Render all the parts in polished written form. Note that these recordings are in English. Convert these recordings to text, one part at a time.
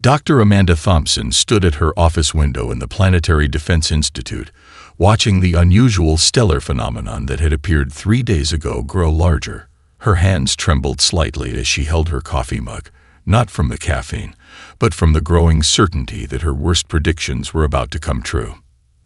Dr. Amanda Thompson stood at her office window in the Planetary Defense Institute, watching the unusual stellar phenomenon that had appeared 3 days ago grow larger. Her hands trembled slightly as she held her coffee mug, not from the caffeine, but from the growing certainty that her worst predictions were about to come true.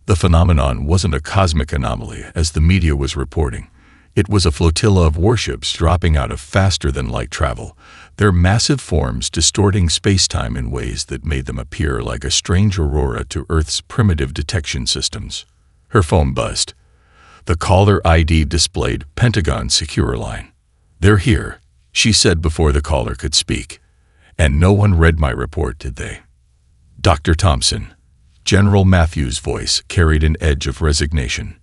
The phenomenon wasn't a cosmic anomaly, as the media was reporting. It was a flotilla of warships dropping out of faster-than-light travel, their massive forms distorting space-time in ways that made them appear like a strange aurora to Earth's primitive detection systems. Her phone buzzed. The caller ID displayed Pentagon Secure Line. "They're here," she said before the caller could speak. "And no one read my report, did they?" "Dr. Thompson." General Matthews' voice carried an edge of resignation.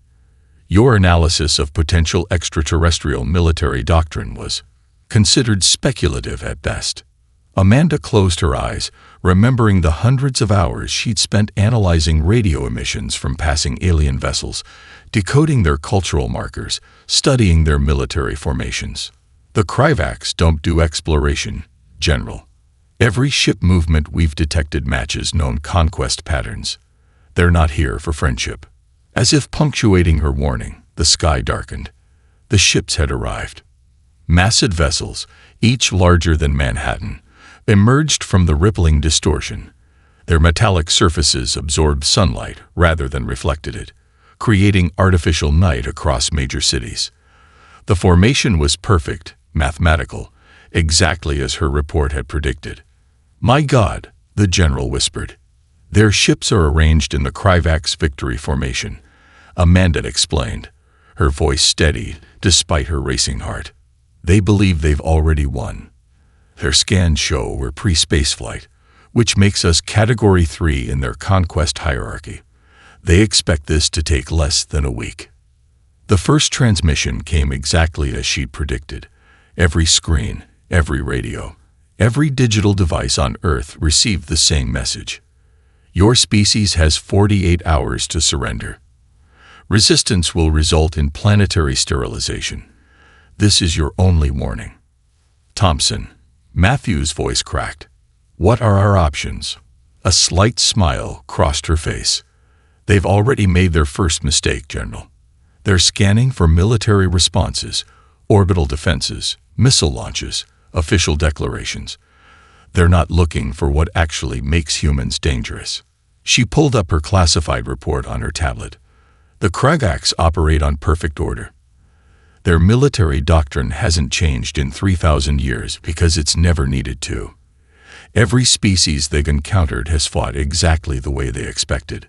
"Your analysis of potential extraterrestrial military doctrine was considered speculative at best." Amanda closed her eyes, remembering the hundreds of hours she'd spent analyzing radio emissions from passing alien vessels, decoding their cultural markers, studying their military formations. "The Kryvacs don't do exploration, General. Every ship movement we've detected matches known conquest patterns. They're not here for friendship." As if punctuating her warning, the sky darkened. The ships had arrived. Massive vessels, each larger than Manhattan, emerged from the rippling distortion. Their metallic surfaces absorbed sunlight rather than reflected it, creating artificial night across major cities. The formation was perfect, mathematical, exactly as her report had predicted. "My God," the general whispered. "Their ships are arranged in the Kryvacs Victory Formation," Amanda explained, her voice steady despite her racing heart. "They believe they've already won. Their scans show we're pre-spaceflight, which makes us Category 3 in their conquest hierarchy. They expect this to take less than a week." The first transmission came exactly as she'd predicted. Every screen, every radio, every digital device on Earth received the same message. "Your species has 48 hours to surrender. Resistance will result in planetary sterilization. This is your only warning." "Thompson," Matthew's voice cracked. "What are our options?" A slight smile crossed her face. "They've already made their first mistake, General. They're scanning for military responses, orbital defenses, missile launches, official declarations. They're not looking for what actually makes humans dangerous." She pulled up her classified report on her tablet. "The Kryvacs operate on perfect order. Their military doctrine hasn't changed in 3,000 years because it's never needed to. Every species they've encountered has fought exactly the way they expected."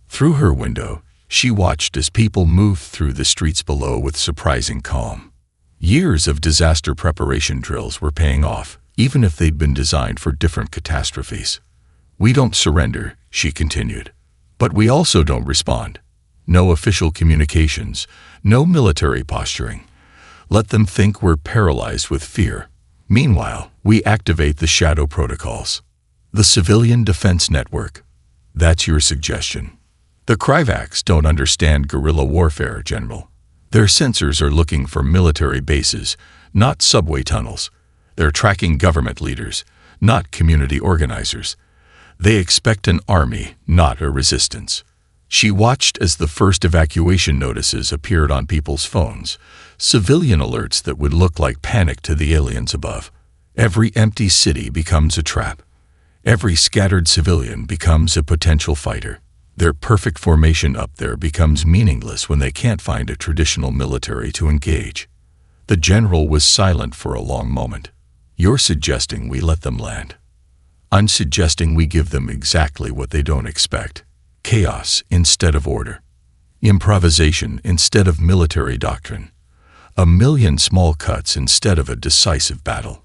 Through her window, she watched as people moved through the streets below with surprising calm. Years of disaster preparation drills were paying off, even if they'd been designed for different catastrophes. "We don't surrender," she continued. "But we also don't respond. No official communications, no military posturing. Let them think we're paralyzed with fear. Meanwhile, we activate the shadow protocols. The civilian defense network. That's your suggestion." "The Kryvacs don't understand guerrilla warfare, General. Their sensors are looking for military bases, not subway tunnels. They're tracking government leaders, not community organizers. They expect an army, not a resistance." She watched as the first evacuation notices appeared on people's phones, civilian alerts that would look like panic to the aliens above. Every empty city becomes a trap. Every scattered civilian becomes a potential fighter. Their perfect formation up there becomes meaningless when they can't find a traditional military to engage. The general was silent for a long moment. "You're suggesting we let them land." "I'm suggesting we give them exactly what they don't expect. Chaos instead of order. Improvisation instead of military doctrine. A million small cuts instead of a decisive battle."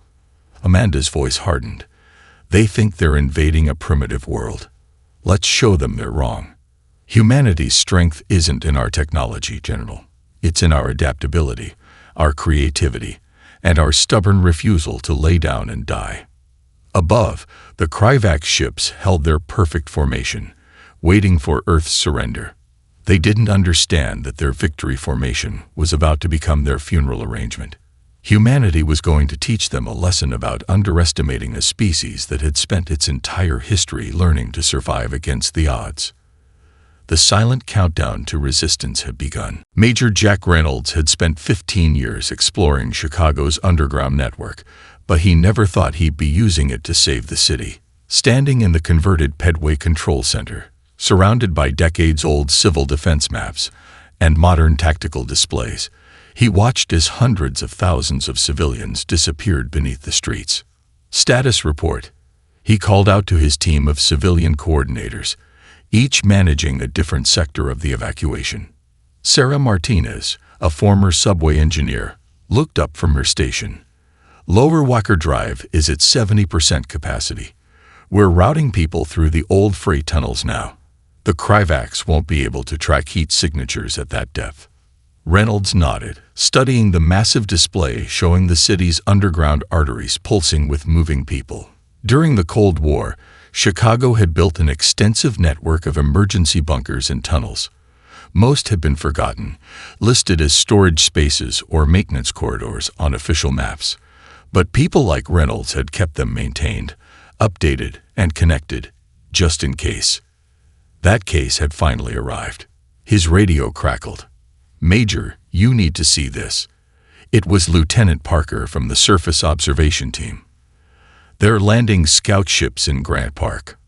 Amanda's voice hardened. "They think they're invading a primitive world. Let's show them they're wrong. Humanity's strength isn't in our technology, General. It's in our adaptability, our creativity, and our stubborn refusal to lay down and die." Above, the Kryvac ships held their perfect formation, waiting for Earth's surrender. They didn't understand that their victory formation was about to become their funeral arrangement. Humanity was going to teach them a lesson about underestimating a species that had spent its entire history learning to survive against the odds. The silent countdown to resistance had begun. Major Jack Reynolds had spent 15 years exploring Chicago's underground network, but he never thought he'd be using it to save the city. Standing in the converted Pedway Control Center, surrounded by decades-old civil defense maps and modern tactical displays, he watched as hundreds of thousands of civilians disappeared beneath the streets. Status report. He called out to his team of civilian coordinators, each managing a different sector of the evacuation. Sarah Martinez, a former subway engineer, looked up from her station. Lower Walker Drive is at 70% capacity. We're routing people through the old freight tunnels now. The Kryvacs won't be able to track heat signatures at that depth. Reynolds nodded, studying the massive display showing the city's underground arteries pulsing with moving people. During the Cold War, Chicago had built an extensive network of emergency bunkers and tunnels. Most had been forgotten, listed as storage spaces or maintenance corridors on official maps. But people like Reynolds had kept them maintained, updated, and connected, just in case. That case had finally arrived. His radio crackled. "Major, you need to see this." It was Lieutenant Parker from the Surface Observation Team. "They're landing scout ships in Grant Park."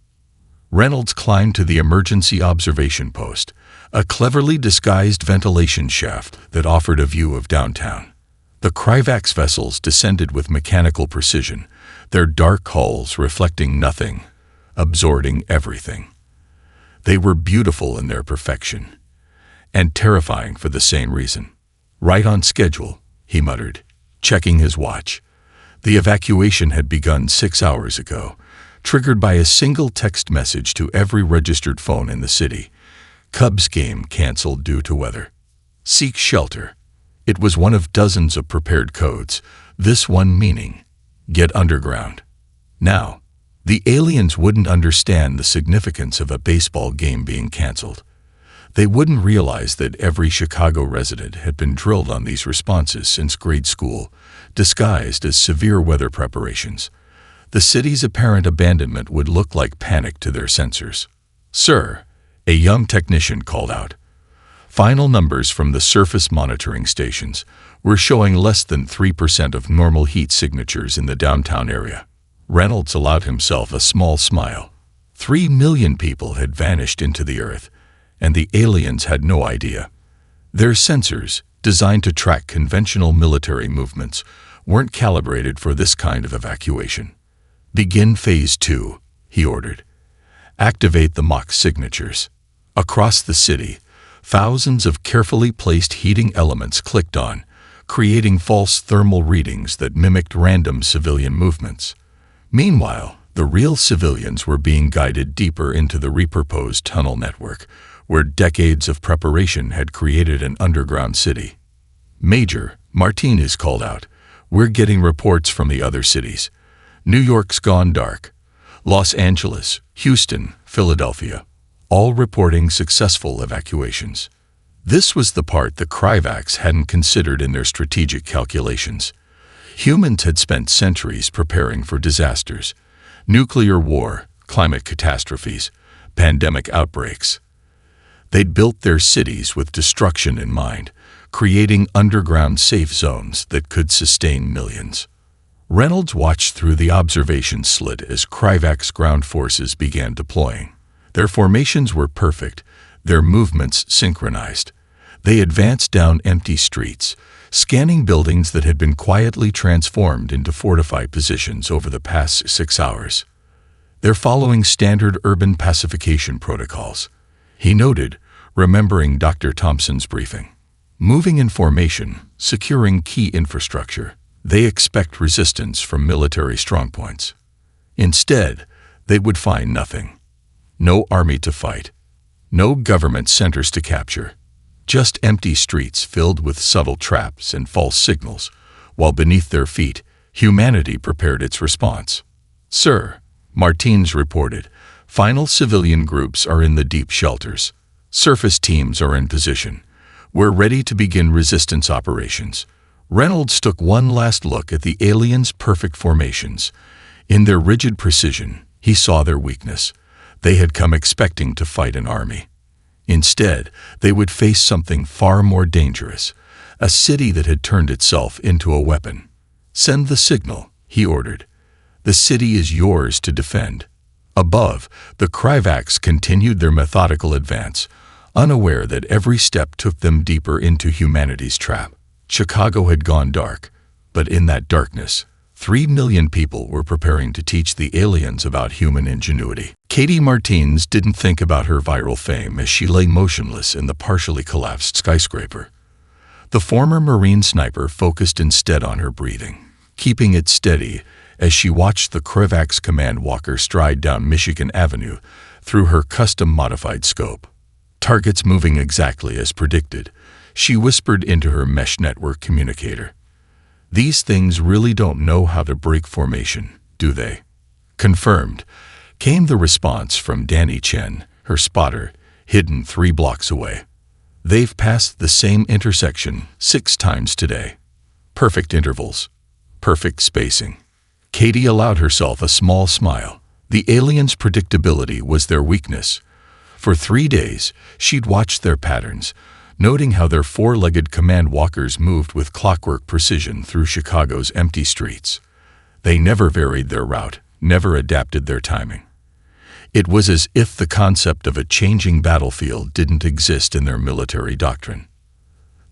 Reynolds climbed to the emergency observation post, a cleverly disguised ventilation shaft that offered a view of downtown. The Kryvacs vessels descended with mechanical precision, their dark hulls reflecting nothing, absorbing everything. They were beautiful in their perfection, and terrifying for the same reason. "Right on schedule," he muttered, checking his watch. The evacuation had begun 6 hours ago, triggered by a single text message to every registered phone in the city. Cubs game canceled due to weather. Seek shelter. It was one of dozens of prepared codes, this one meaning, get underground. Now, the aliens wouldn't understand the significance of a baseball game being canceled. They wouldn't realize that every Chicago resident had been drilled on these responses since grade school, disguised as severe weather preparations. The city's apparent abandonment would look like panic to their sensors. "Sir," a young technician called out. Final numbers from the surface monitoring stations were showing less than 3% of normal heat signatures in the downtown area. Reynolds allowed himself a small smile. 3 million people had vanished into the earth, and the aliens had no idea. Their sensors, designed to track conventional military movements, weren't calibrated for this kind of evacuation. "Begin Phase 2, he ordered. "Activate the mock signatures." Across the city, thousands of carefully placed heating elements clicked on, creating false thermal readings that mimicked random civilian movements. Meanwhile, the real civilians were being guided deeper into the repurposed tunnel network, where decades of preparation had created an underground city. "Major," Martinez called out, "we're getting reports from the other cities. New York's gone dark. Los Angeles, Houston, Philadelphia, all reporting successful evacuations." This was the part the Kryvacs hadn't considered in their strategic calculations. Humans had spent centuries preparing for disasters: nuclear war, climate catastrophes, pandemic outbreaks. They'd built their cities with destruction in mind, creating underground safe zones that could sustain millions. Reynolds watched through the observation slit as Kryvacs ground forces began deploying. Their formations were perfect, their movements synchronized. They advanced down empty streets, scanning buildings that had been quietly transformed into fortified positions over the past 6 hours. They're following standard urban pacification protocols, he noted, remembering Dr. Thompson's briefing. Moving in formation, securing key infrastructure. They expect resistance from military strongpoints. Instead, they would find nothing. No army to fight. No government centers to capture. Just empty streets filled with subtle traps and false signals, while beneath their feet, humanity prepared its response. "Sir," Martins reported, "final civilian groups are in the deep shelters. Surface teams are in position. We're ready to begin resistance operations. Reynolds took one last look at the aliens' perfect formations. In their rigid precision, he saw their weakness. They had come expecting to fight an army. Instead, they would face something far more dangerous, a city that had turned itself into a weapon. "Send the signal," he ordered. "The city is yours to defend." Above, the Kryvacs continued their methodical advance, unaware that every step took them deeper into humanity's trap. Chicago had gone dark, but in that darkness, 3 million people were preparing to teach the aliens about human ingenuity. Katie Martins didn't think about her viral fame as she lay motionless in the partially collapsed skyscraper. The former Marine sniper focused instead on her breathing, keeping it steady as she watched the Kryvacs command walker stride down Michigan Avenue through her custom-modified scope. Targets moving exactly as predicted, she whispered into her mesh network communicator. "These things really don't know how to break formation, do they?" "Confirmed," came the response from Danny Chen, her spotter, hidden 3 blocks away. "They've passed the same intersection 6 times today. Perfect intervals. Perfect spacing." Katie allowed herself a small smile. The aliens' predictability was their weakness. For 3 days, she'd watched their patterns, noting how their 4-legged command walkers moved with clockwork precision through Chicago's empty streets. They never varied their route, never adapted their timing. It was as if the concept of a changing battlefield didn't exist in their military doctrine.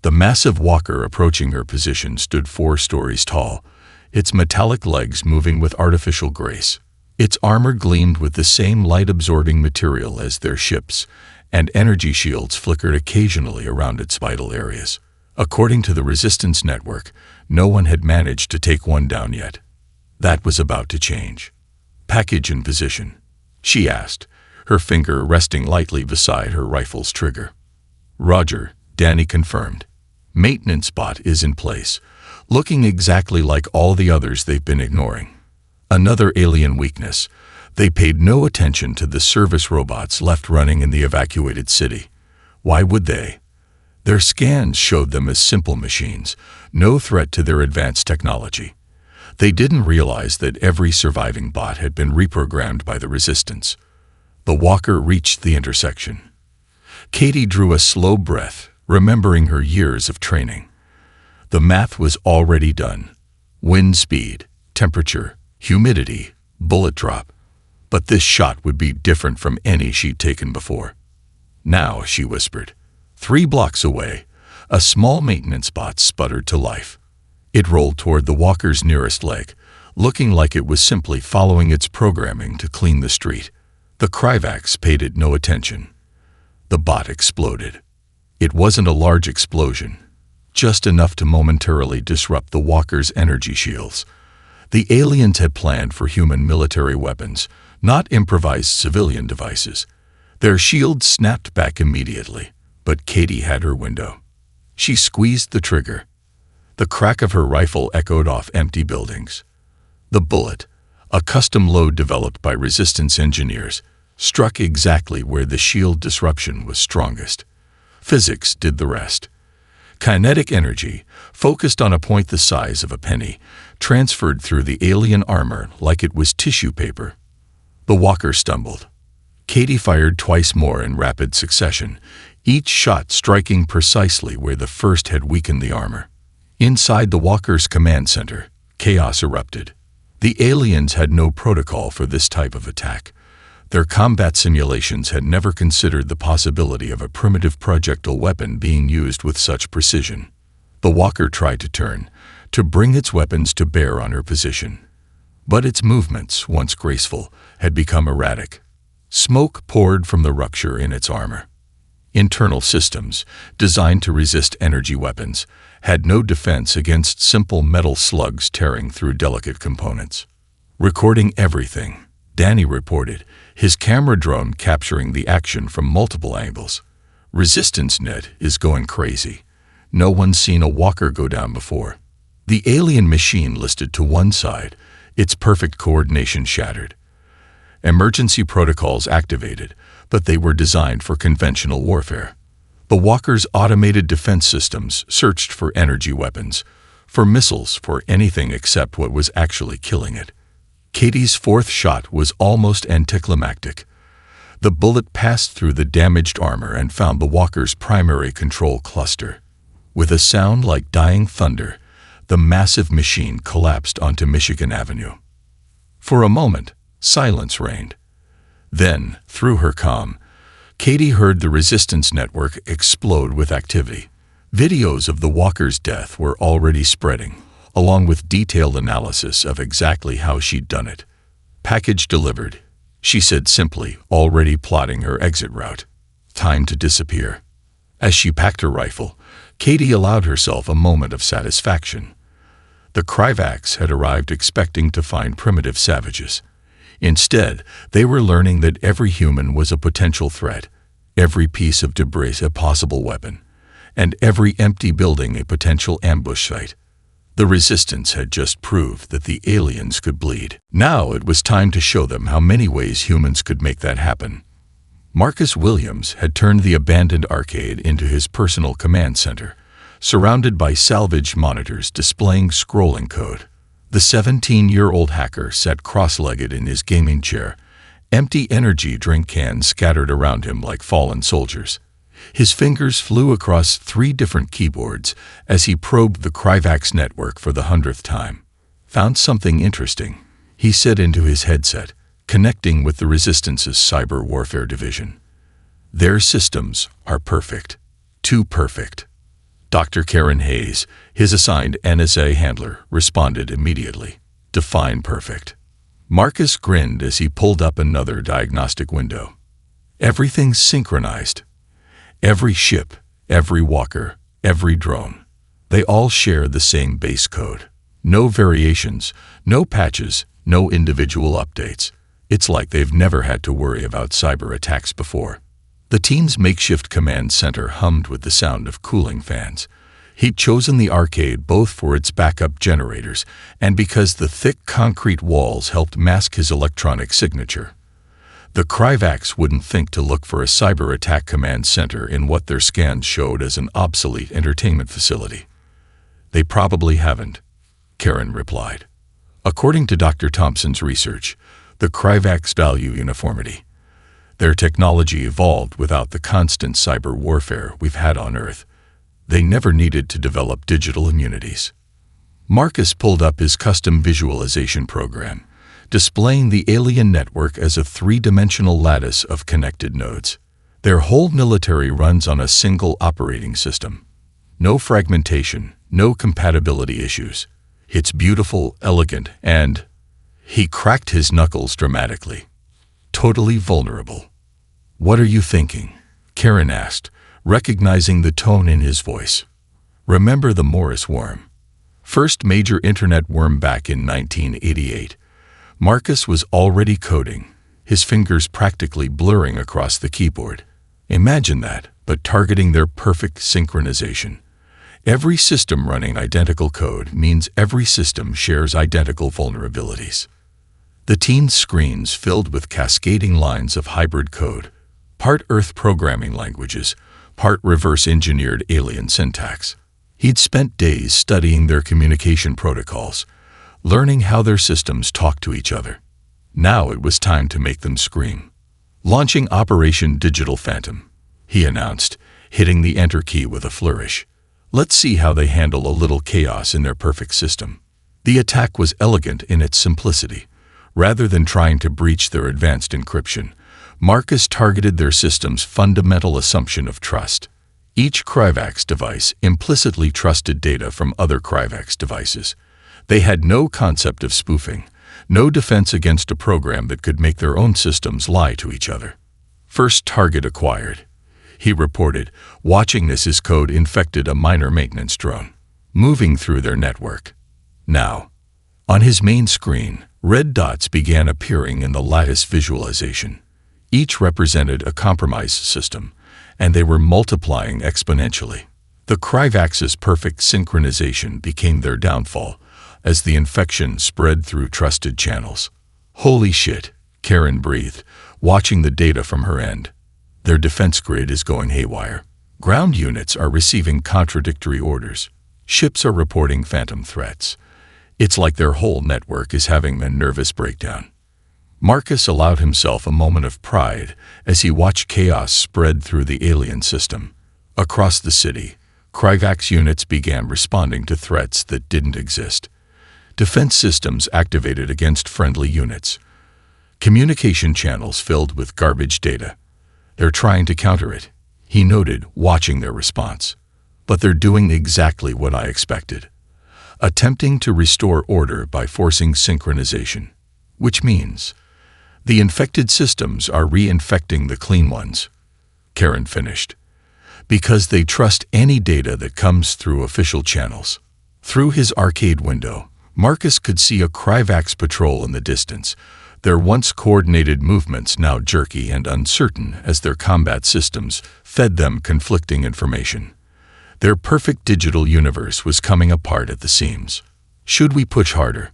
The massive walker approaching her position stood 4 stories tall, its metallic legs moving with artificial grace. Its armor gleamed with the same light-absorbing material as their ships, and energy shields flickered occasionally around its vital areas. According to the Resistance Network, no one had managed to take one down yet. That was about to change. "Package in position," she asked, her finger resting lightly beside her rifle's trigger. "Roger," Danny confirmed. "Maintenance bot is in place, looking exactly like all the others they've been ignoring." Another alien weakness. They paid no attention to the service robots left running in the evacuated city. Why would they? Their scans showed them as simple machines, no threat to their advanced technology. They didn't realize that every surviving bot had been reprogrammed by the Resistance. The walker reached the intersection. Katie drew a slow breath, remembering her years of training. The math was already done. Wind speed, temperature, humidity, bullet drop. But this shot would be different from any she'd taken before. "Now," she whispered. 3 blocks away, a small maintenance bot sputtered to life. It rolled toward the walker's nearest leg, looking like it was simply following its programming to clean the street. The Kryvacs paid it no attention. The bot exploded. It wasn't a large explosion, just enough to momentarily disrupt the walker's energy shields. The aliens had planned for human military weapons, not improvised civilian devices. Their shields snapped back immediately, but Katie had her window. She squeezed the trigger. The crack of her rifle echoed off empty buildings. The bullet, a custom load developed by Resistance engineers, struck exactly where the shield disruption was strongest. Physics did the rest. Kinetic energy, focused on a point the size of a penny, transferred through the alien armor like it was tissue paper. The walker stumbled. Katie fired twice more in rapid succession, each shot striking precisely where the first had weakened the armor. Inside the walker's command center, chaos erupted. The aliens had no protocol for this type of attack. Their combat simulations had never considered the possibility of a primitive projectile weapon being used with such precision. The walker tried to turn, to bring its weapons to bear on her position. But its movements, once graceful, had become erratic. Smoke poured from the rupture in its armor. Internal systems, designed to resist energy weapons, had no defense against simple metal slugs tearing through delicate components. Recording everything, Danny reported, his camera drone capturing the action from multiple angles. Resistance Net is going crazy. No one's seen a walker go down before. The alien machine listed to one side, its perfect coordination shattered. Emergency protocols activated, but they were designed for conventional warfare. The walker's automated defense systems searched for energy weapons, for missiles, for anything except what was actually killing it. Katie's fourth shot was almost anticlimactic. The bullet passed through the damaged armor and found the walker's primary control cluster. With a sound like dying thunder, the massive machine collapsed onto Michigan Avenue. For a moment, silence reigned. Then, through her comm, Katie heard the resistance network explode with activity. Videos of the walker's death were already spreading, along with detailed analysis of exactly how she'd done it. "Package delivered," she said simply, already plotting her exit route. Time to disappear. As she packed her rifle, Katie allowed herself a moment of satisfaction. The Kryvacs had arrived expecting to find primitive savages. Instead, they were learning that every human was a potential threat, every piece of debris a possible weapon, and every empty building a potential ambush site. The resistance had just proved that the aliens could bleed. Now it was time to show them how many ways humans could make that happen. Marcus Williams had turned the abandoned arcade into his personal command center, surrounded by salvaged monitors displaying scrolling code. The 17-year-old hacker sat cross-legged in his gaming chair, empty energy drink cans scattered around him like fallen soldiers. His fingers flew across 3 different keyboards as he probed the Kryvacs network for the 100th time. "Found something interesting," he said into his headset, connecting with the Resistance's cyber warfare division. "Their systems are perfect. Too perfect." Dr. Karen Hayes, his assigned NSA handler, responded immediately. "Define perfect." Marcus grinned as he pulled up another diagnostic window. "Everything's synchronized. Every ship, every walker, every drone. They all share the same base code. No variations, no patches, no individual updates. It's like they've never had to worry about cyber attacks before." The team's makeshift command center hummed with the sound of cooling fans. He'd chosen the arcade both for its backup generators and because the thick concrete walls helped mask his electronic signature. The Kryvacs wouldn't think to look for a cyber attack command center in what their scans showed as an obsolete entertainment facility. "They probably haven't," Karen replied. According to Dr. Thompson's research, the Kryvacs value uniformity. Their technology evolved without the constant cyber warfare we've had on Earth. They never needed to develop digital immunities. Marcus pulled up his custom visualization program, displaying the alien network as a 3-dimensional lattice of connected nodes. Their whole military runs on a single operating system. No fragmentation, no compatibility issues. It's beautiful, elegant, and... He cracked his knuckles dramatically. "Totally vulnerable." "What are you thinking?" Karen asked, recognizing the tone in his voice. "Remember the Morris worm? First major internet worm back in 1988. Marcus was already coding, his fingers practically blurring across the keyboard. Imagine that, but targeting their perfect synchronization. Every system running identical code means every system shares identical vulnerabilities. The teen's screens filled with cascading lines of hybrid code, part Earth programming languages, part reverse-engineered alien syntax. He'd spent days studying their communication protocols, learning how their systems talk to each other. Now it was time to make them scream. "Launching Operation Digital Phantom," he announced, hitting the enter key with a flourish. "Let's see how they handle a little chaos in their perfect system." The attack was elegant in its simplicity. Rather than trying to breach their advanced encryption, Marcus targeted their system's fundamental assumption of trust. Each Kryvacs device implicitly trusted data from other Kryvacs devices. They had no concept of spoofing, no defense against a program that could make their own systems lie to each other. "First target acquired," he reported, watching as his code infected a minor maintenance drone, moving through their network. Now, on his main screen, red dots began appearing in the lattice visualization. Each represented a compromised system, and they were multiplying exponentially. The Kryvacs' perfect synchronization became their downfall as the infection spread through trusted channels. "Holy shit," Karen breathed, watching the data from her end. "Their defense grid is going haywire. Ground units are receiving contradictory orders. Ships are reporting phantom threats. It's like their whole network is having a nervous breakdown. Marcus allowed himself a moment of pride as he watched chaos spread through the alien system. Across the city, Kryvax units began responding to threats that didn't exist. Defense systems activated against friendly units. Communication channels filled with garbage data. They're trying to counter it, he noted, watching their response. But they're doing exactly what I expected. Attempting to restore order by forcing synchronization. Which means the infected systems are reinfecting the clean ones, Karen finished. Because they trust any data that comes through official channels. Through his arcade window, Marcus could see a Kryvax patrol in the distance, their once coordinated movements now jerky and uncertain as their combat systems fed them conflicting information. Their perfect digital universe was coming apart at the seams. Should we push harder?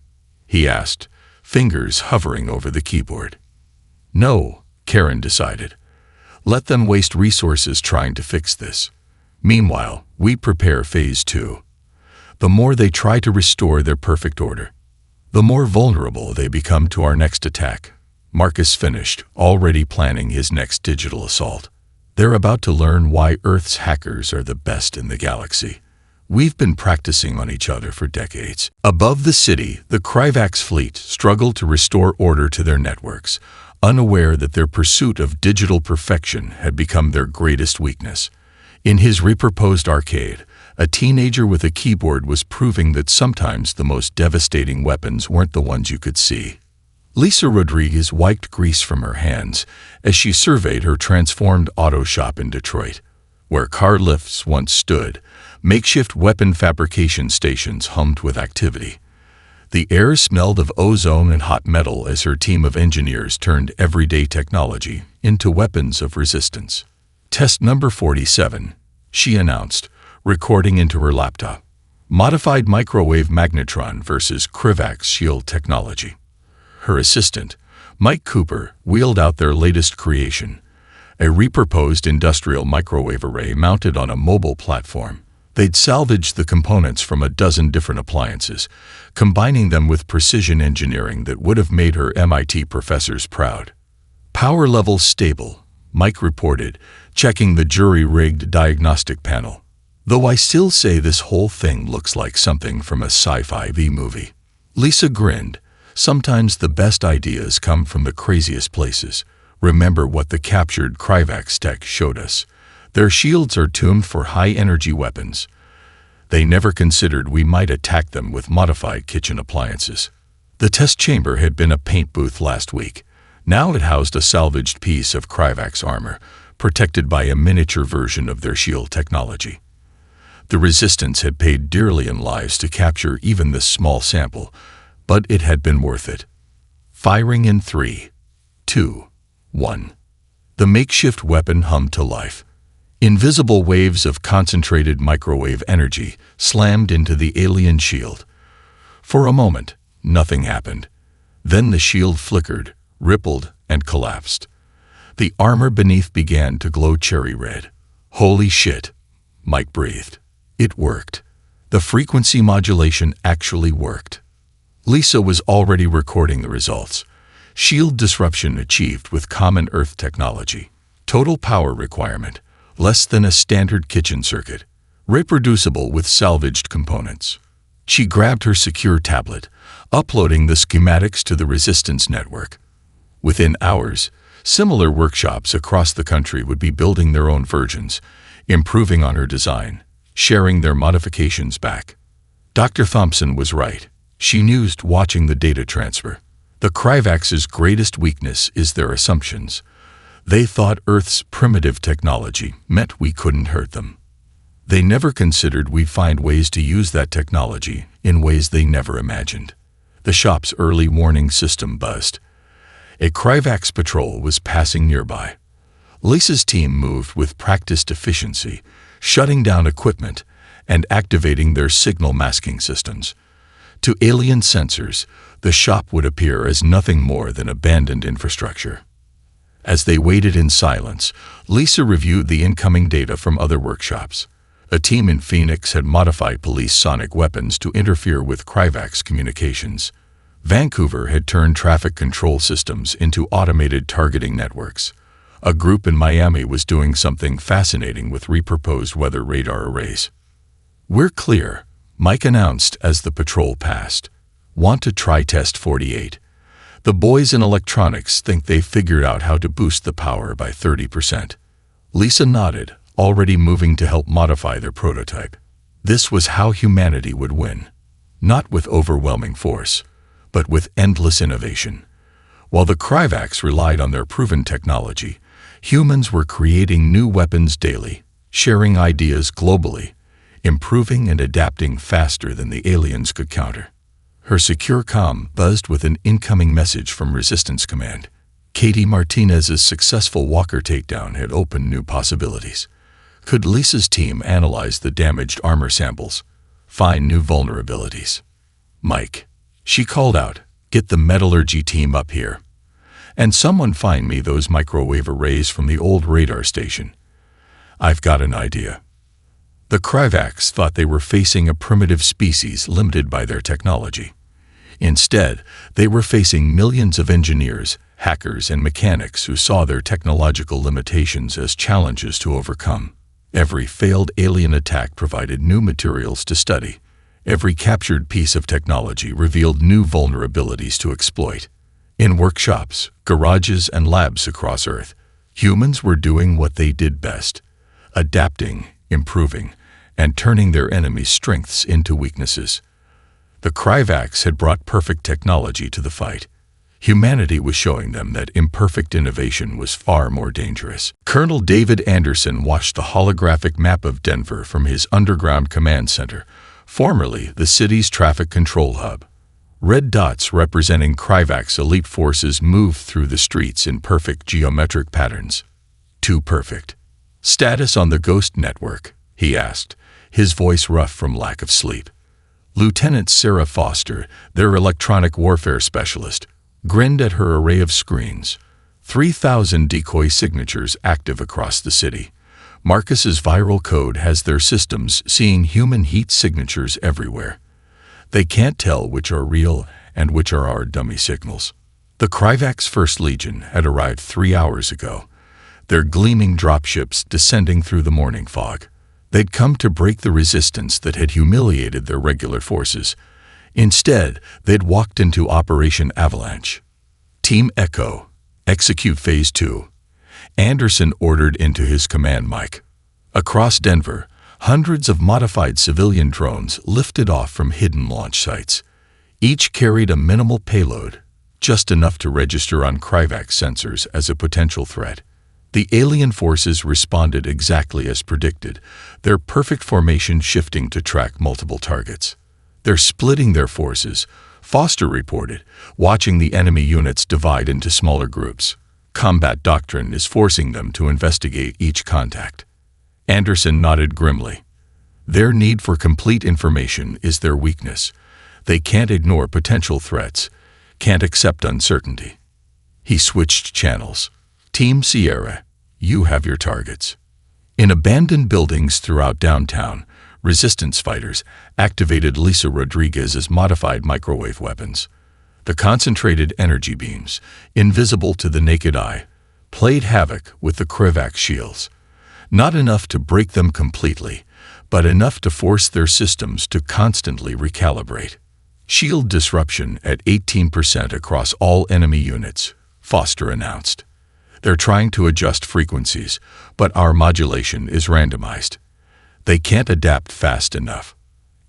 He asked, fingers hovering over the keyboard. No, Karen decided. Let them waste resources trying to fix this. Meanwhile, we prepare Phase 2. The more they try to restore their perfect order, the more vulnerable they become to our next attack. Marcus finished, already planning his next digital assault. They're about to learn why Earth's hackers are the best in the galaxy. We've been practicing on each other for decades. Above the city, the Kryvax fleet struggled to restore order to their networks, unaware that their pursuit of digital perfection had become their greatest weakness. In his repurposed arcade, a teenager with a keyboard was proving that sometimes the most devastating weapons weren't the ones you could see. Lisa Rodriguez wiped grease from her hands as she surveyed her transformed auto shop in Detroit. Where car lifts once stood, makeshift weapon fabrication stations hummed with activity. The air smelled of ozone and hot metal as her team of engineers turned everyday technology into weapons of resistance. Test number 47, she announced, recording into her laptop. Modified microwave magnetron versus Kryvax shield technology. Her assistant, Mike Cooper, wheeled out their latest creation, a repurposed industrial microwave array mounted on a mobile platform. They'd salvaged the components from a dozen different appliances, combining them with precision engineering that would have made her MIT professors proud. Power levels stable, Mike reported, checking the jury-rigged diagnostic panel. Though I still say this whole thing looks like something from a sci-fi movie. Lisa grinned. Sometimes the best ideas come from the craziest places. Remember what the captured Kryvax tech showed us. Their shields are tuned for high-energy weapons. They never considered we might attack them with modified kitchen appliances. The test chamber had been a paint booth last week. Now it housed a salvaged piece of Kryvax armor, protected by a miniature version of their shield technology. The Resistance had paid dearly in lives to capture even this small sample, but it had been worth it. Firing in 3, 2, 1. The makeshift weapon hummed to life. Invisible waves of concentrated microwave energy slammed into the alien shield. For a moment, nothing happened. Then the shield flickered, rippled, and collapsed. The armor beneath began to glow cherry red. Holy shit, Mike breathed. It worked. The frequency modulation actually worked. Lisa was already recording the results. Shield disruption achieved with common Earth technology. Total power requirement, less than a standard kitchen circuit. Reproducible with salvaged components. She grabbed her secure tablet, uploading the schematics to the Resistance network. Within hours, similar workshops across the country would be building their own versions, improving on her design, sharing their modifications back. Dr. Thompson was right. She mused watching the data transfer. The Kryvax's greatest weakness is their assumptions. They thought Earth's primitive technology meant we couldn't hurt them. They never considered we'd find ways to use that technology in ways they never imagined. The shop's early warning system buzzed. A Kryvax patrol was passing nearby. Lisa's team moved with practiced efficiency, shutting down equipment and activating their signal masking systems. To alien sensors, the shop would appear as nothing more than abandoned infrastructure. As they waited in silence, Lisa reviewed the incoming data from other workshops. A team in Phoenix had modified police sonic weapons to interfere with Kryvak's communications. Vancouver had turned traffic control systems into automated targeting networks. A group in Miami was doing something fascinating with repurposed weather radar arrays. "We're clear," Mike announced as the patrol passed. "Want to try Test 48? The boys in electronics think they figured out how to boost the power by 30%. Lisa nodded, already moving to help modify their prototype. This was how humanity would win. Not with overwhelming force, but with endless innovation. While the Kryvaks relied on their proven technology, humans were creating new weapons daily, sharing ideas globally, improving and adapting faster than the aliens could counter. Her secure comm buzzed with an incoming message from Resistance Command. Katie Martinez's successful Walker takedown had opened new possibilities. Could Lisa's team analyze the damaged armor samples, find new vulnerabilities? "Mike," she called out, "get the metallurgy team up here. And someone find me those microwave arrays from the old radar station. I've got an idea." The Kryvaks thought they were facing a primitive species limited by their technology. Instead, they were facing millions of engineers, hackers, and mechanics who saw their technological limitations as challenges to overcome. Every failed alien attack provided new materials to study. Every captured piece of technology revealed new vulnerabilities to exploit. In workshops, garages, and labs across Earth, humans were doing what they did best: adapting, improving, and turning their enemies' strengths into weaknesses. The Kryvaks had brought perfect technology to the fight. Humanity was showing them that imperfect innovation was far more dangerous. Colonel David Anderson watched the holographic map of Denver from his underground command center, formerly the city's traffic control hub. Red dots representing Kryvak's elite forces moved through the streets in perfect geometric patterns. Too perfect. "Status on the Ghost Network?" he asked, his voice rough from lack of sleep. Lieutenant Sarah Foster, their electronic warfare specialist, grinned at her array of screens. 3,000 decoy signatures active across the city. Marcus's viral code has their systems seeing human heat signatures everywhere. They can't tell which are real and which are our dummy signals. The Kryvak's First Legion had arrived 3 hours ago, their gleaming dropships descending through the morning fog. They'd come to break the resistance that had humiliated their regular forces. Instead, they'd walked into Operation Avalanche. "Team Echo, execute Phase 2. Anderson ordered into his command mic. Across Denver, hundreds of modified civilian drones lifted off from hidden launch sites. Each carried a minimal payload, just enough to register on Kryvak sensors as a potential threat. The alien forces responded exactly as predicted, their perfect formation shifting to track multiple targets. "They're splitting their forces," Foster reported, watching the enemy units divide into smaller groups. "Combat doctrine is forcing them to investigate each contact." Anderson nodded grimly. "Their need for complete information is their weakness. They can't ignore potential threats, can't accept uncertainty." He switched channels. "Team Sierra, you have your targets." In abandoned buildings throughout downtown, Resistance fighters activated Lisa Rodriguez's modified microwave weapons. The concentrated energy beams, invisible to the naked eye, played havoc with the Kryvak shields. Not enough to break them completely, but enough to force their systems to constantly recalibrate. "Shield disruption at 18% across all enemy units," Foster announced. "They're trying to adjust frequencies, but our modulation is randomized. They can't adapt fast enough."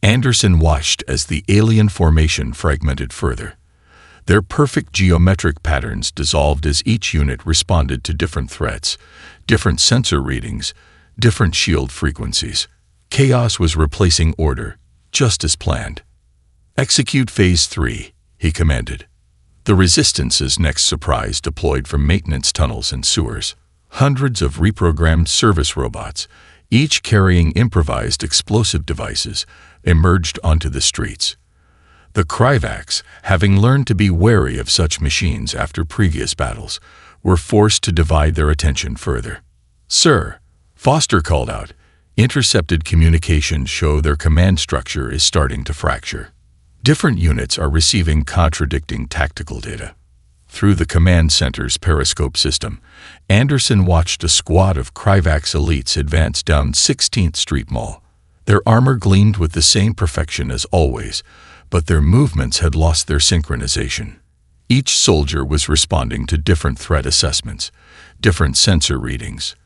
Anderson watched as the alien formation fragmented further. Their perfect geometric patterns dissolved as each unit responded to different threats, different sensor readings, different shield frequencies. Chaos was replacing order, just as planned. "Execute Phase 3, he commanded. The Resistance's next surprise deployed from maintenance tunnels and sewers. Hundreds of reprogrammed service robots, each carrying improvised explosive devices, emerged onto the streets. The Kryvaks, having learned to be wary of such machines after previous battles, were forced to divide their attention further. "Sir," Foster called out, Intercepted communications show their command structure is starting to fracture. Different units are receiving contradicting tactical data. Through the command center's periscope system, Anderson watched a squad of Kryvax elites advance down 16th Street Mall. Their armor gleamed with the same perfection as always, but their movements had lost their synchronization. Each soldier was responding to different threat assessments, different sensor readings.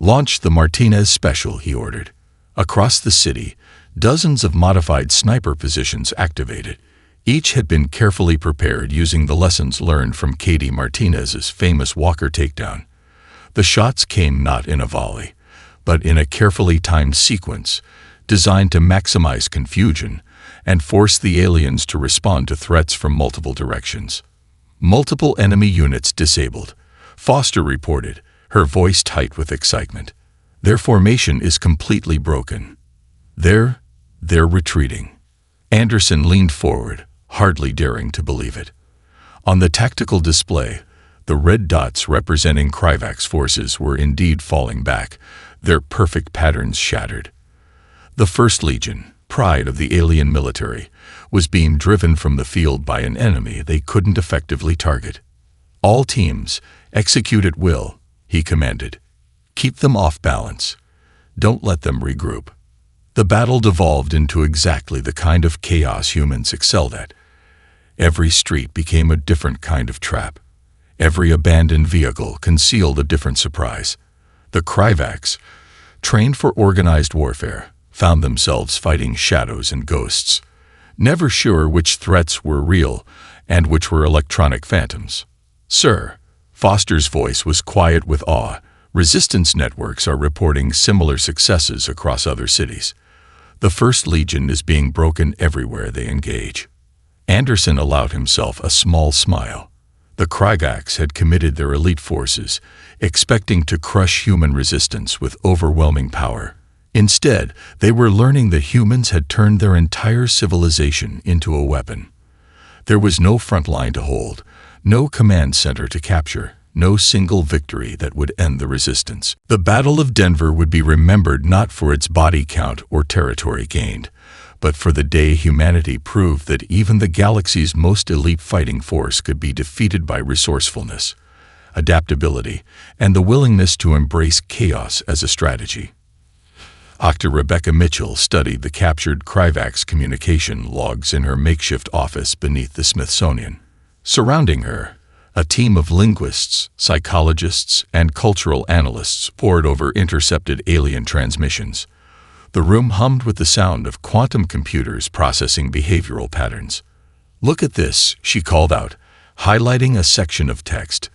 "Launch the Martinez Special," he ordered. Across the city, dozens of modified sniper positions activated. Each had been carefully prepared using the lessons learned from Katie Martinez's famous Walker takedown. The shots came not in a volley, but in a carefully timed sequence, designed to maximize confusion and force the aliens to respond to threats from multiple directions. "Multiple enemy units disabled," Foster reported, her voice tight with excitement. "Their formation is completely broken. They're retreating." Anderson leaned forward, hardly daring to believe it. On the tactical display, the red dots representing Kryvax forces were indeed falling back, their perfect patterns shattered. The 1st Legion, pride of the alien military, was being driven from the field by an enemy they couldn't effectively target. "All teams, execute at will," he commanded. "Keep them off balance. Don't let them regroup." The battle devolved into exactly the kind of chaos humans excelled at. Every street became a different kind of trap. Every abandoned vehicle concealed a different surprise. The Kryvax, trained for organized warfare, found themselves fighting shadows and ghosts, never sure which threats were real and which were electronic phantoms. "Sir," Foster's voice was quiet with awe, "resistance networks are reporting similar successes across other cities. The 1st Legion is being broken everywhere they engage." Anderson allowed himself a small smile. The Kryvax had committed their elite forces, expecting to crush human resistance with overwhelming power. Instead, they were learning that humans had turned their entire civilization into a weapon. There was no front line to hold, no command center to capture, no single victory that would end the resistance. The Battle of Denver would be remembered not for its body count or territory gained, but for the day humanity proved that even the galaxy's most elite fighting force could be defeated by resourcefulness, adaptability, and the willingness to embrace chaos as a strategy. Dr. Rebecca Mitchell studied the captured Kryvax communication logs in her makeshift office beneath the Smithsonian. Surrounding her, a team of linguists, psychologists, and cultural analysts pored over intercepted alien transmissions. The room hummed with the sound of quantum computers processing behavioral patterns. "Look at this," she called out, highlighting a section of text.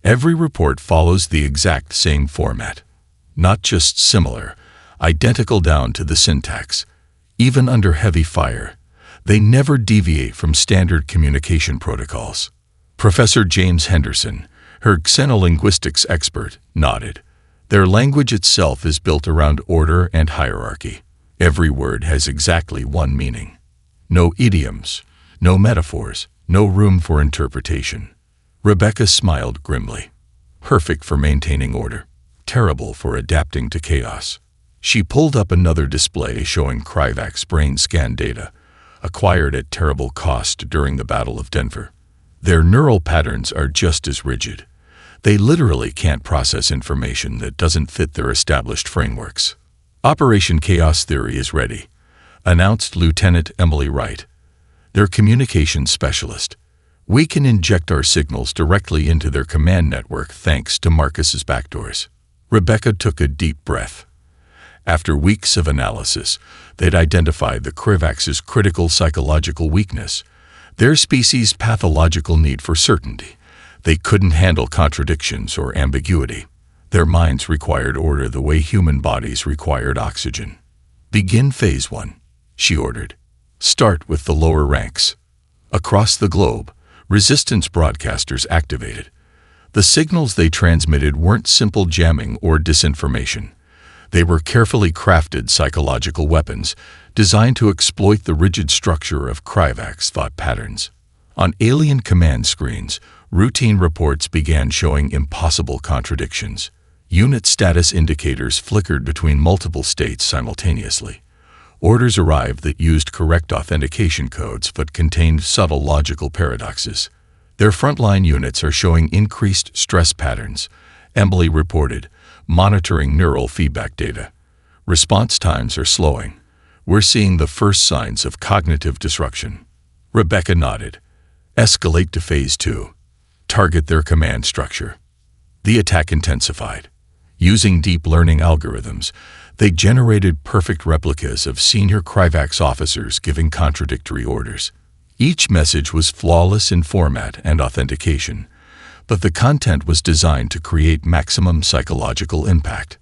"Every report follows the exact same format. Not just similar, identical down to the syntax. Even under heavy fire, they never deviate from standard communication protocols." Professor James Henderson, her xenolinguistics expert, nodded. "Their language itself is built around order and hierarchy. Every word has exactly one meaning. No idioms, no metaphors, no room for interpretation." Rebecca smiled grimly. Perfect for maintaining order, terrible for adapting to chaos. She pulled up another display showing Kryvax brain scan data, acquired at terrible cost during the Battle of Denver. Their neural patterns are just as rigid. They literally can't process information that doesn't fit their established frameworks. "Operation Chaos Theory is ready," announced Lieutenant Emily Wright, their communications specialist. "We can inject our signals directly into their command network thanks to Marcus's backdoors." Rebecca took a deep breath. After weeks of analysis, they'd identified the Kryvax's critical psychological weakness, their species' pathological need for certainty. They couldn't handle contradictions or ambiguity. Their minds required order the way human bodies required oxygen. "Begin Phase 1, she ordered. "Start with the lower ranks." Across the globe, resistance broadcasters activated. The signals they transmitted weren't simple jamming or disinformation. They were carefully crafted psychological weapons designed to exploit the rigid structure of Kryvax thought patterns. On alien command screens, routine reports began showing impossible contradictions. Unit status indicators flickered between multiple states simultaneously. Orders arrived that used correct authentication codes but contained subtle logical paradoxes. Their frontline units are showing increased stress patterns, Emily reported, monitoring neural feedback data. Response times are slowing. We're seeing the first signs of cognitive disruption. Rebecca nodded. Escalate to Phase 2. Target their command structure. The attack intensified. Using deep learning algorithms, they generated perfect replicas of senior Kryvax officers giving contradictory orders. Each message was flawless in format and authentication, but the content was designed to create maximum psychological impact.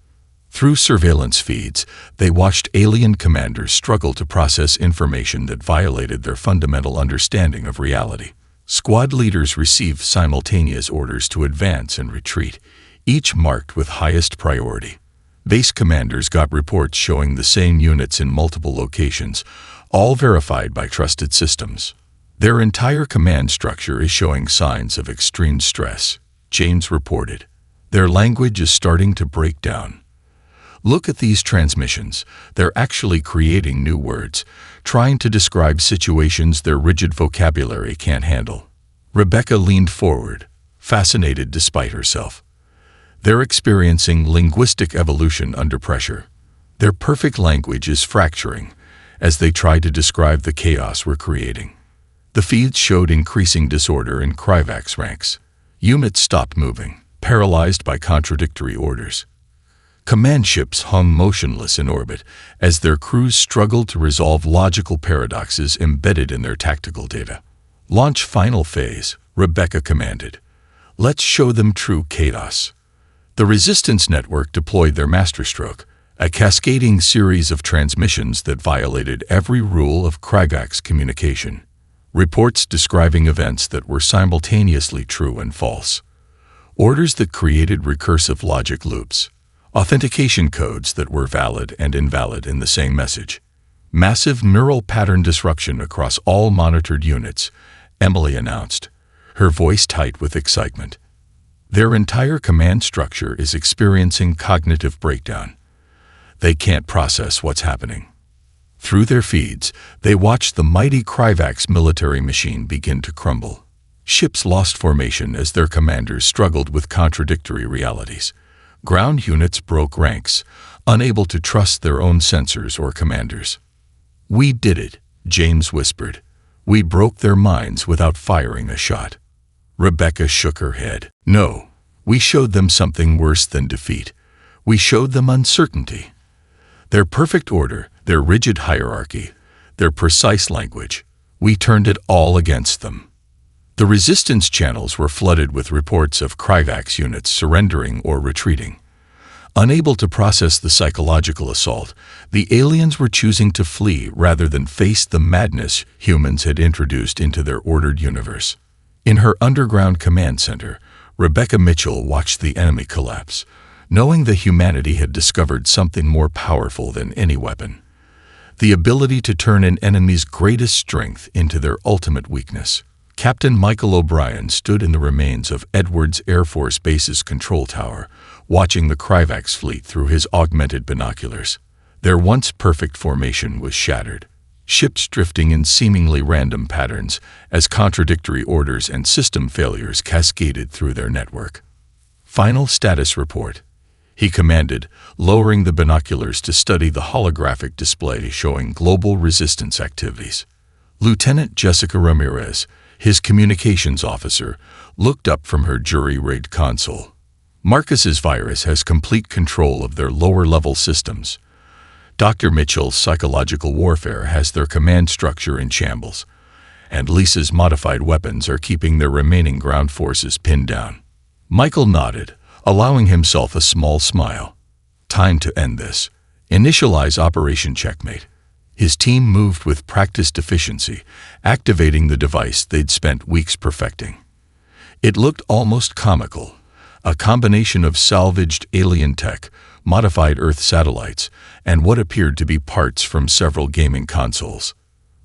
Through surveillance feeds, they watched alien commanders struggle to process information that violated their fundamental understanding of reality. Squad leaders received simultaneous orders to advance and retreat, each marked with highest priority. Base commanders got reports showing the same units in multiple locations, all verified by trusted systems. Their entire command structure is showing signs of extreme stress, James reported. Their language is starting to break down. Look at these transmissions. They're actually creating new words, trying to describe situations their rigid vocabulary can't handle. Rebecca leaned forward, fascinated despite herself. They're experiencing linguistic evolution under pressure. Their perfect language is fracturing as they try to describe the chaos we're creating. The feeds showed increasing disorder in Kryvax ranks. Units stopped moving, paralyzed by contradictory orders. Command ships hung motionless in orbit as their crews struggled to resolve logical paradoxes embedded in their tactical data. Launch final phase, Rebecca commanded. Let's show them true chaos. The Resistance Network deployed their masterstroke, a cascading series of transmissions that violated every rule of Kryvax communication. Reports describing events that were simultaneously true and false. Orders that created recursive logic loops. Authentication codes that were valid and invalid in the same message. Massive neural pattern disruption across all monitored units, Emily announced, her voice tight with excitement. Their entire command structure is experiencing cognitive breakdown. They can't process what's happening. Through their feeds, they watch the mighty Kryvax military machine begin to crumble. Ships lost formation as their commanders struggled with contradictory realities. Ground units broke ranks, unable to trust their own sensors or commanders. We did it, James whispered. We broke their minds without firing a shot. Rebecca shook her head. No, we showed them something worse than defeat. We showed them uncertainty. Their perfect order, their rigid hierarchy, their precise language, we turned it all against them. The resistance channels were flooded with reports of Kryvax units surrendering or retreating. Unable to process the psychological assault, the aliens were choosing to flee rather than face the madness humans had introduced into their ordered universe. In her underground command center, Rebecca Mitchell watched the enemy collapse, knowing that humanity had discovered something more powerful than any weapon. The ability to turn an enemy's greatest strength into their ultimate weakness. Captain Michael O'Brien stood in the remains of Edwards Air Force Base's control tower, watching the Kryvax fleet through his augmented binoculars. Their once perfect formation was shattered. Ships drifting in seemingly random patterns as contradictory orders and system failures cascaded through their network. Final status report, he commanded, lowering the binoculars to study the holographic display showing global resistance activities. Lieutenant Jessica Ramirez, his communications officer, looked up from her jury-rigged console. Marcus's virus has complete control of their lower-level systems. Dr. Mitchell's psychological warfare has their command structure in shambles, and Lisa's modified weapons are keeping their remaining ground forces pinned down. Michael nodded, allowing himself a small smile. Time to end this. Initialize Operation Checkmate. His team moved with practiced efficiency, activating the device they'd spent weeks perfecting. It looked almost comical, a combination of salvaged alien tech, modified Earth satellites, and what appeared to be parts from several gaming consoles.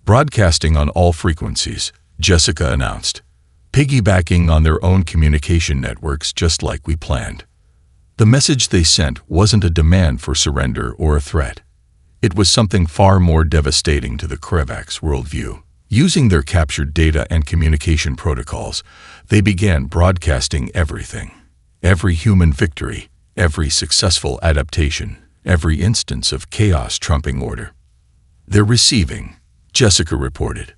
Broadcasting on all frequencies, Jessica announced, piggybacking on their own communication networks just like we planned. The message they sent wasn't a demand for surrender or a threat. It was something far more devastating to the Kravax worldview. Using their captured data and communication protocols, they began broadcasting everything. Every human victory, every successful adaptation, every instance of chaos trumping order. "They're receiving," Jessica reported.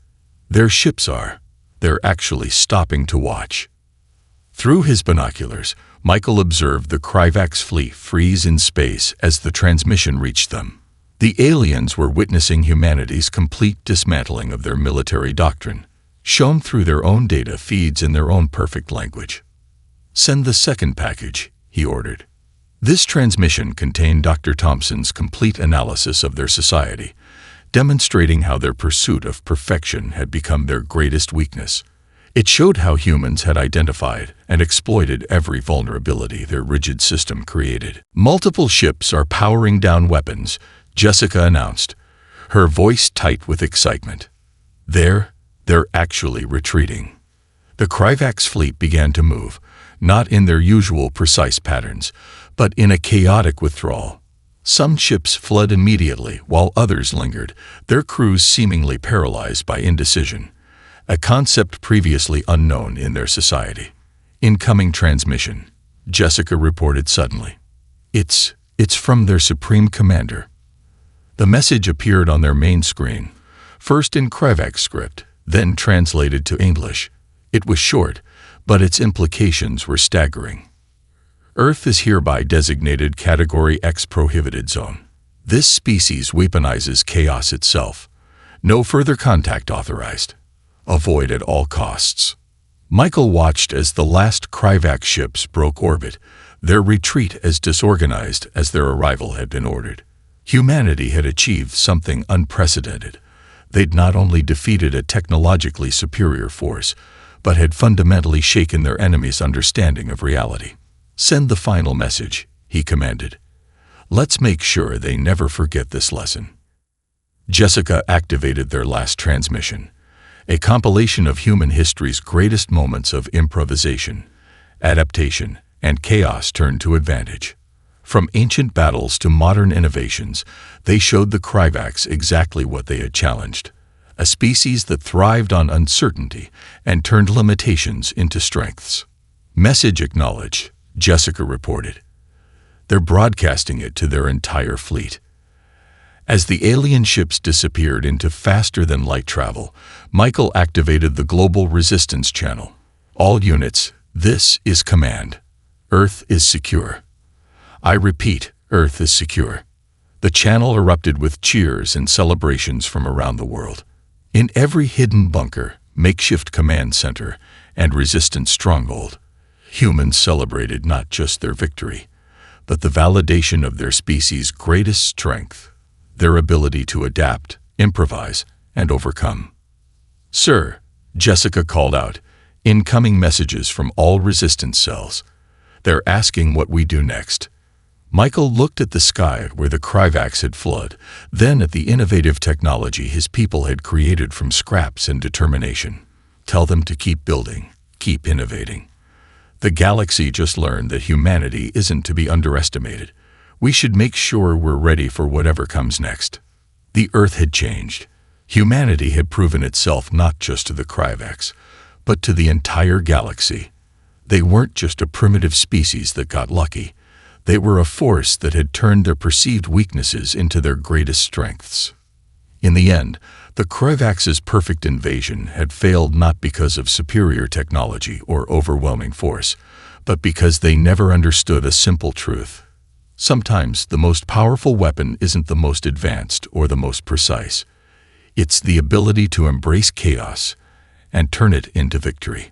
"Their ships are. They're actually stopping to watch." Through his binoculars, Michael observed the Kravax fleet freeze in space as the transmission reached them. The aliens were witnessing humanity's complete dismantling of their military doctrine, shown through their own data feeds in their own perfect language. "Send the second package," he ordered. This transmission contained Dr. Thompson's complete analysis of their society, demonstrating how their pursuit of perfection had become their greatest weakness. It showed how humans had identified and exploited every vulnerability their rigid system created. "Multiple ships are powering down weapons," Jessica announced, her voice tight with excitement. They're actually retreating." The Kravax fleet began to move, not in their usual precise patterns, but in a chaotic withdrawal. Some ships fled immediately while others lingered, their crews seemingly paralyzed by indecision, a concept previously unknown in their society. "Incoming transmission," Jessica reported suddenly. It's from their Supreme Commander." The message appeared on their main screen, first in Kravax script, then translated to English. It was short, but its implications were staggering. "Earth is hereby designated Category X Prohibited Zone. This species weaponizes chaos itself. No further contact authorized. Avoid at all costs." Michael watched as the last Kravax ships broke orbit, their retreat as disorganized as their arrival had been ordered. Humanity had achieved something unprecedented. They'd not only defeated a technologically superior force, but had fundamentally shaken their enemy's understanding of reality. "Send the final message," he commanded. "Let's make sure they never forget this lesson." Jessica activated their last transmission, a compilation of human history's greatest moments of improvisation, adaptation, and chaos turned to advantage. From ancient battles to modern innovations, they showed the Kravax exactly what they had challenged: a species that thrived on uncertainty and turned limitations into strengths. "Message acknowledged," Jessica reported. "They're broadcasting it to their entire fleet." As the alien ships disappeared into faster-than-light travel, Michael activated the Global Resistance Channel. "All units, this is command. Earth is secure. I repeat, Earth is secure." The channel erupted with cheers and celebrations from around the world. In every hidden bunker, makeshift command center, and resistance stronghold, humans celebrated not just their victory, but the validation of their species' greatest strength, their ability to adapt, improvise, and overcome. "Sir," Jessica called out, "incoming messages from all resistance cells. They're asking what we do next." Michael looked at the sky where the Kravax had fled, then at the innovative technology his people had created from scraps and determination. "Tell them to keep building, keep innovating. The galaxy just learned that humanity isn't to be underestimated. We should make sure we're ready for whatever comes next." The Earth had changed. Humanity had proven itself not just to the Kravax, but to the entire galaxy. They weren't just a primitive species that got lucky. They were a force that had turned their perceived weaknesses into their greatest strengths. In the end, the Kravax's perfect invasion had failed not because of superior technology or overwhelming force, but because they never understood a simple truth. Sometimes the most powerful weapon isn't the most advanced or the most precise. It's the ability to embrace chaos and turn it into victory.